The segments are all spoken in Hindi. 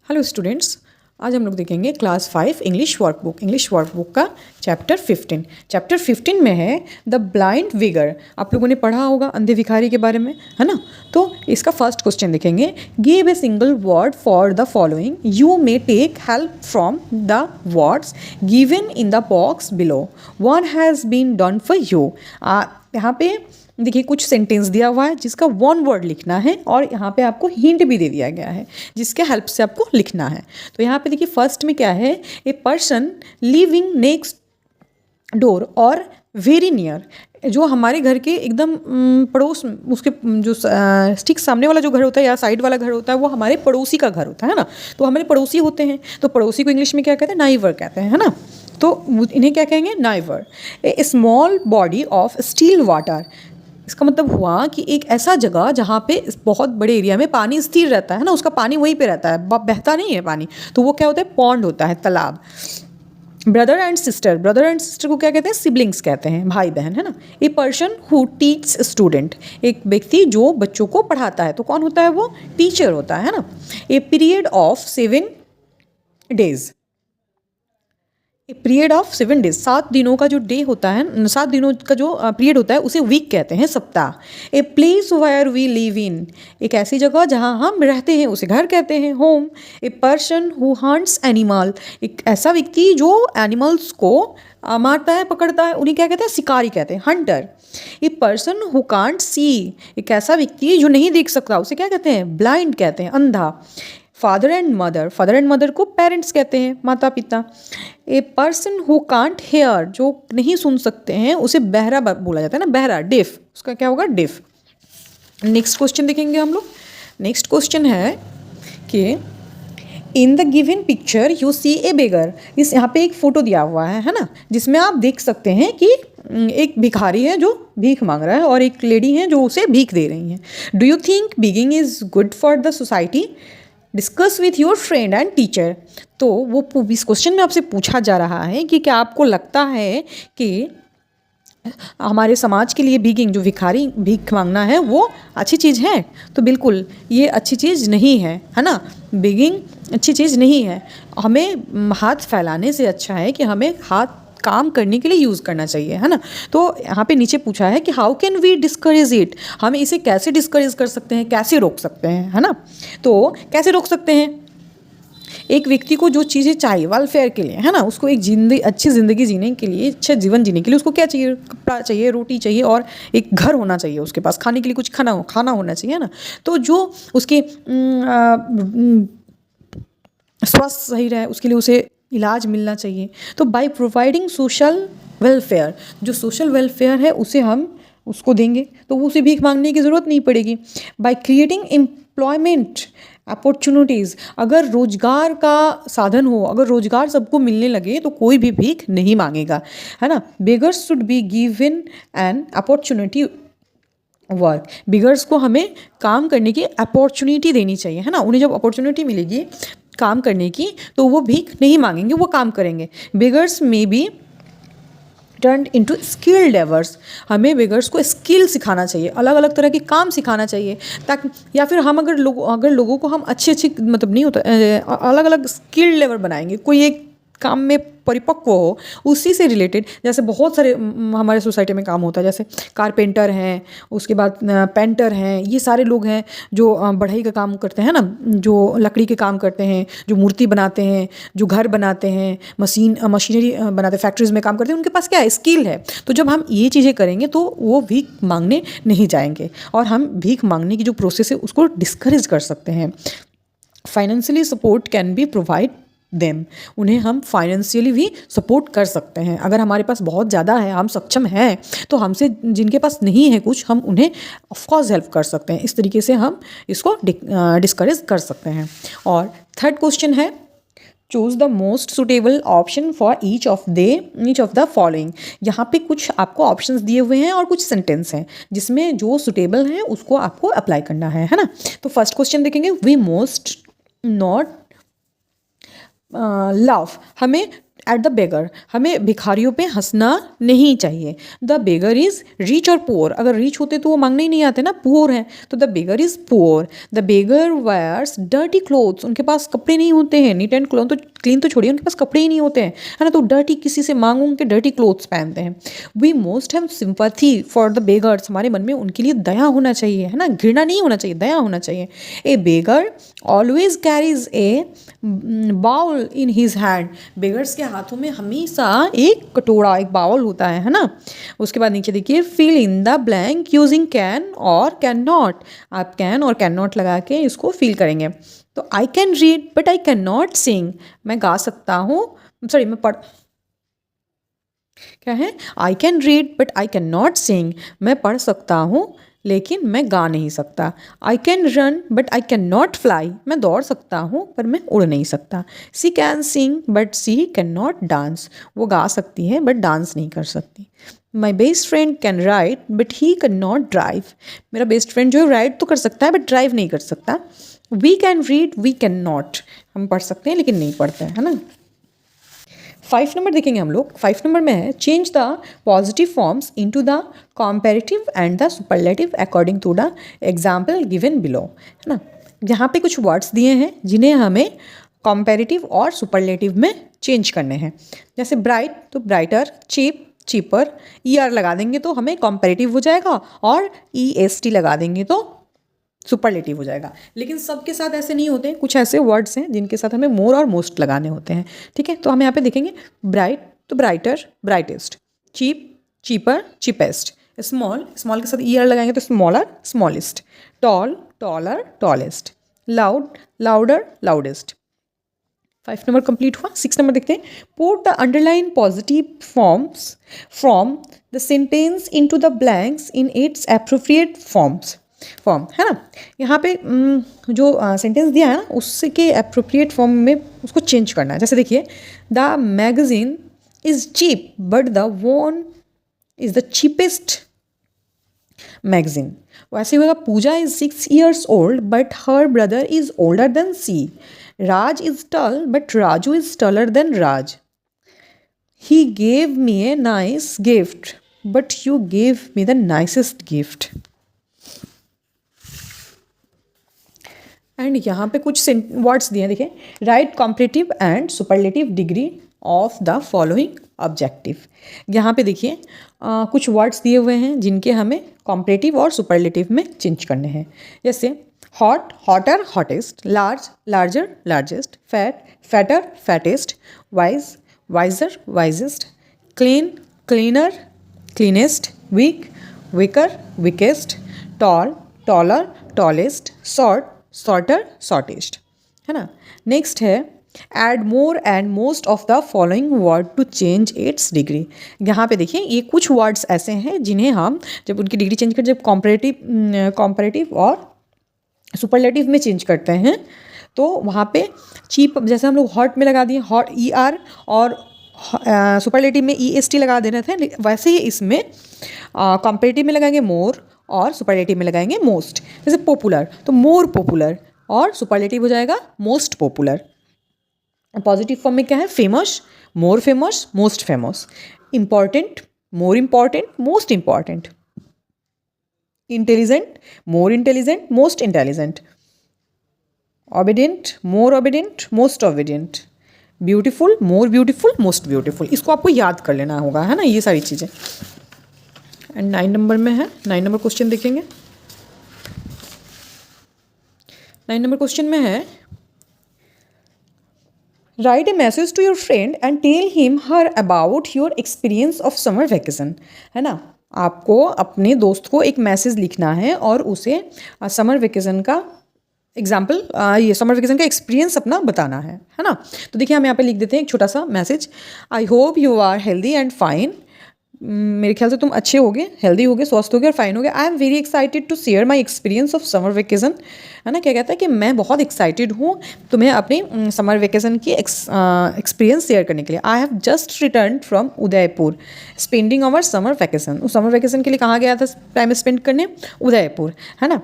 हेलो स्टूडेंट्स, आज हम लोग देखेंगे क्लास 5 इंग्लिश वर्कबुक का चैप्टर 15 में है द ब्लाइंड विगर। आप लोगों ने पढ़ा होगा अंधे भिखारी के बारे में, है ना। तो इसका फर्स्ट क्वेश्चन देखेंगे। Give a single word for the following, you may take help from the words given in the box below, one has been done for you. यहाँ पे देखिए कुछ सेंटेंस दिया हुआ है जिसका वन वर्ड लिखना है और यहाँ पे आपको हिंट भी दे दिया गया है जिसके हेल्प से आपको लिखना है। तो यहाँ पे देखिए फर्स्ट में क्या है, a person living next door और वेरी नियर, जो हमारे घर के एकदम पड़ोस, उसके जो ठीक सामने वाला जो घर होता है या साइड वाला घर होता है वो हमारे पड़ोसी का घर होता है ना। तो हमारे पड़ोसी होते हैं, तो पड़ोसी को इंग्लिश में क्या कहते हैं, नाइबर कहते हैं, है ना। तो इन्हें क्या कहेंगे, neighbour. A small body of still water, इसका मतलब हुआ कि एक ऐसा जगह जहाँ पे बहुत बड़े एरिया में पानी स्थिर रहता है ना, उसका पानी वहीं पे रहता है, बहता नहीं है पानी, तो वो क्या होता है, पॉन्ड होता है, तालाब। ब्रदर एंड सिस्टर को क्या कहते हैं, सिबलिंग्स कहते हैं, भाई बहन, है ना। A person who teach student, एक व्यक्ति जो बच्चों को पढ़ाता है, तो कौन होता है वो, टीचर होता है ना। A period of 7 days, a period of 7 days, 7 दिनों का जो डे होता है, 7 दिनों का जो पीरियड होता है उसे वीक कहते हैं, सप्ताह। A place where we live in, एक ऐसी जगह जहाँ हम रहते हैं उसे घर कहते हैं, home. A person who hunts animal, एक ऐसा व्यक्ति जो एनिमल्स को मारता है, पकड़ता है, उन्हें क्या कहते हैं, शिकारी कहते हैं, Hunter. A person who can't see, एक ऐसा व्यक्ति जो नहीं देख सकता उसे क्या कहते हैं, ब्लाइंड कहते हैं, अंधा। फादर एंड मदर को पेरेंट्स कहते हैं, माता पिता। A person who can't hear, जो नहीं सुन सकते हैं उसे बहरा बोला जाता है ना, बहरा, डिफ, उसका क्या होगा, डिफ। नेक्स्ट क्वेश्चन देखेंगे हम लोग। नेक्स्ट क्वेश्चन है कि in the given picture you see a beggar, इस यहाँ पे एक फोटो दिया हुआ है ना, जिसमें आप देख सकते हैं कि एक भिखारी है जो भीख मांग रहा है और एक लेडी है जो उसे भीख दे रही हैं। Do you think begging is good for the society, discuss with your friend and teacher. तो वो इस क्वेश्चन में आपसे पूछा जा रहा है कि क्या आपको लगता है कि हमारे समाज के लिए बिगिंग, जो भिखारी भीख मांगना है, वो अच्छी चीज़ है। तो बिल्कुल ये अच्छी चीज़ नहीं है ना, बिगिंग अच्छी चीज़ नहीं है। हमें हाथ फैलाने से अच्छा है कि हमें हाथ काम करने के लिए यूज़ करना चाहिए, है ना। तो यहाँ पे नीचे पूछा है कि how can we discourage it, हम इसे कैसे डिस्करेज कर सकते हैं, कैसे रोक सकते हैं, है ना। तो कैसे रोक सकते हैं, एक व्यक्ति को जो चीज़ें चाहिए वेलफेयर के लिए, है ना, उसको एक अच्छी ज़िंदगी जीने के लिए, अच्छा जीवन जीने के लिए उसको क्या चाहिए, कपड़ा चाहिए, रोटी चाहिए और एक घर होना चाहिए, उसके पास खाने के लिए कुछ खाना होना चाहिए, है ना। तो जो उसके स्वास्थ्य सही रहे उसके लिए उसे इलाज मिलना चाहिए। तो बाय प्रोवाइडिंग सोशल वेलफेयर, जो सोशल वेलफेयर है उसे हम उसको देंगे तो उसे भीख मांगने की ज़रूरत नहीं पड़ेगी। बाय क्रिएटिंग एम्प्लॉयमेंट अपॉर्चुनिटीज़, अगर रोजगार का साधन हो, अगर रोजगार सबको मिलने लगे तो कोई भी भीख नहीं मांगेगा, है ना। Beggars should be given an opportunity work, beggars को हमें काम करने की अपॉर्चुनिटी देनी चाहिए, है ना। उन्हें जब अपॉर्चुनिटी मिलेगी काम करने की तो वो भीख नहीं मांगेंगे, वो काम करेंगे। बिगर्स में be turned into skilled labours, हमें बिगर्स को स्किल सिखाना चाहिए, अलग अलग तरह के काम सिखाना चाहिए, ताकि या फिर हम अगर लोगों को हम अच्छे मतलब नहीं होता, अलग अलग स्किल्ड लेवर बनाएंगे, कोई एक काम में परिपक्व हो, उसी से रिलेटेड, जैसे बहुत सारे हमारे सोसाइटी में काम होता है, जैसे कारपेंटर हैं, उसके बाद पेंटर हैं, ये सारे लोग हैं जो बढ़ई का काम करते हैं ना, जो लकड़ी के काम करते हैं, जो मूर्ति बनाते हैं, जो घर बनाते हैं, मशीनरी बनाते हैं, फैक्ट्रीज में काम करते हैं, उनके पास क्या है, स्किल है। तो जब हम ये चीज़ें करेंगे तो वो भीख मांगने नहीं जाएंगे और हम भीख मांगने की जो प्रोसेस है उसको डिस्करेज कर सकते हैं। Financially support can be provide them, उन्हें हम फाइनेंशियली भी सपोर्ट कर सकते हैं। अगर हमारे पास बहुत ज़्यादा है, हम सक्षम हैं, तो हमसे जिनके पास नहीं है कुछ, हम उन्हें ऑफकोर्स हेल्प कर सकते हैं। इस तरीके से हम इसको डिस्करेज कर सकते हैं। और थर्ड क्वेश्चन है, choose the most suitable option for each of the following. यहाँ पे कुछ आपको ऑप्शंस दिए हुए हैं और कुछ सेंटेंस हैं जिसमें जो सुटेबल है उसको आपको अप्लाई करना है ना। तो फर्स्ट क्वेश्चन देखेंगे, वी मोस्ट नॉट लव, हमें एट द बेगर, हमें भिखारियों पे हंसना नहीं चाहिए। द बेगर इज़ रिच और पुअर, अगर रिच होते तो वो मांगने ही नहीं आते ना, पुअर हैं तो the beggar is poor. The beggar wears dirty clothes, उनके पास कपड़े नहीं होते हैं। नीट एंड क्लीन तो छोड़िए, उनके पास कपड़े ही नहीं होते हैं, है ना, तो डर्टी किसी से मांग के डर्टी क्लोथ्स पहनते हैं। We most have sympathy for the beggars, हमारे मन में उनके लिए दया होना चाहिए, है ना, घृणा नहीं होना चाहिए, दया होना चाहिए। A beggar always carries a bowl in his hand, beggars के हाथों में हमेशा एक कटोरा, एक बाउल होता है ना। उसके बाद नीचे देखिए, fill in the blank using can और कैन नॉट, आप कैन और कैन नॉट लगा के इसको फिल करेंगे। तो I can read but I can not sing, मैं गा सकता हूँ, सॉरी मैं पढ़, क्या है, I can read but I can not sing, मैं पढ़ सकता हूँ लेकिन मैं गा नहीं सकता। I can run but I can not fly, मैं दौड़ सकता हूँ पर मैं उड़ नहीं सकता। She can sing but she can not dance, वो गा सकती है बट डांस नहीं कर सकती। My best friend can ride but he can not drive, मेरा बेस्ट फ्रेंड जो है राइड तो कर सकता है बट ड्राइव नहीं कर सकता। We can read we can not, हम पढ़ सकते हैं लेकिन नहीं पढ़ते हैं, है ना। 5 नंबर देखेंगे हम लोग। 5 नंबर में है, change the positive forms into the comparative and the superlative according to the example given below, है ना। यहाँ पे कुछ वर्ड्स दिए हैं जिन्हें हमें कॉम्पेरेटिव और सुपरलेटिव में चेंज करने हैं। जैसे ब्राइट तो ब्राइटर, चीप चीपर, ER लगा देंगे तो हमें कॉम्पेरेटिव हो जाएगा और EST लगा देंगे तो सुपरलेटिव हो जाएगा। लेकिन सबके साथ ऐसे नहीं होते, कुछ ऐसे वर्ड्स हैं जिनके साथ हमें मोर और मोस्ट लगाने होते हैं, ठीक है। तो हम यहाँ पे देखेंगे, ब्राइट तो brighter brightest, cheap cheaper cheapest, small small के साथ ER लगाएंगे तो smaller smallest, tall taller tallest, loud louder loudest. 5 number complete हुआ। 6 नंबर देखते हैं, put the underline positive forms from the sentence into the blanks in its appropriate form, है ना। यहाँ पे जो सेंटेंस दिया है ना उसके एप्रोप्रिएट फॉर्म में उसको चेंज करना है। जैसे देखिए, the magazine is cheap but the one is the cheapest magazine. वैसे होगा, Pooja is 6 years old but her brother is older than she. Raj is tall but Raju is taller than Raj. He gave me a nice gift but you gave me the nicest gift. And यहाँ पे कुछ वर्ड्स दिए हैं, देखिए, write comparative and superlative degree of the following objective. यहाँ पे देखिए कुछ वर्ड्स दिए हुए हैं जिनके हमें कॉम्परेटिव और सुपरलेटिव में चेंज करने हैं। जैसे hot hotter hottest, large larger largest, fat fatter fattest, wise wiser wisest, clean cleaner cleanest, weak weaker weakest, tall taller tallest, short shorter shortest, है ना। नेक्स्ट है, add more and most of the following word to change its degree. यहाँ पे देखिए, ये कुछ वर्ड्स ऐसे हैं जिन्हें हम जब उनकी डिग्री चेंज कर, जब कॉम्परेटिव और सुपरलेटिव में चेंज करते हैं तो वहाँ पे चीप, जैसे हम लोग हॉट में लगा दिए हॉट ER और सुपरलेटिव में EST लगा दे रहे थे, वैसे ही इसमें कॉम्परेटिव में लगाएंगे मोर और सुपरलेटिव में लगाएंगे मोस्ट। जैसे पॉपुलर तो मोर पॉपुलर और सुपरलेटिव हो जाएगा मोस्ट पॉपुलर। पॉजिटिव फॉर्म में क्या है, famous more famous most famous, important more important most important, intelligent more intelligent most intelligent, obedient more obedient most obedient, beautiful more beautiful most beautiful. इसको आपको याद कर लेना होगा, है ना, ये सारी चीज़ें। एंड 9 नंबर में है, 9 नंबर क्वेश्चन देखेंगे। 9 नंबर क्वेश्चन में है, write a message to your friend and tell him her about your experience of summer vacation, है ना। आपको अपने दोस्त को एक मैसेज लिखना है और उसे समर वेकेशन का एग्जाम्पल, ये समर वेकेशन का एक्सपीरियंस अपना बताना है ना। तो देखिए, हम यहाँ पे लिख देते हैं एक छोटा सा message, I hope you are healthy and fine, मेरे ख्याल से तुम अच्छे होगे, हेल्दी होगे, स्वस्थ होगे और फाइन होगे। I am very excited to share my experience of summer vacation, है ना। क्या कहता है कि मैं बहुत एक्साइटेड हूँ तुम्हें अपनी समर वेकेशन की एक्सपीरियंस शेयर करने के लिए। I have just return from Udaipur spending our summer vacation. उस समर वैकेशन के लिए कहाँ गया था टाइम स्पेंड करने, उदयपुर, है ना।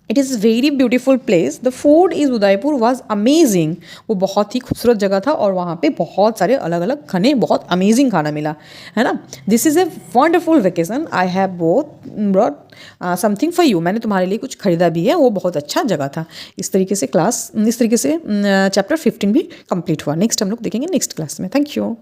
It is very beautiful place, the food is Udaipur was amazing. वो बहुत ही खूबसूरत जगह था और वहाँ पे बहुत सारे अलग अलग खाने, बहुत अमेजिंग खाना मिला, है ना। This is a wonderful vacation, I have both brought something for you. मैंने तुम्हारे लिए कुछ खरीदा भी है, वो बहुत अच्छा जगह था। इस तरीके से चैप्टर 15 भी कंप्लीट हुआ। नेक्स्ट हम लोग देखेंगे नेक्स्ट क्लास में। Thank you.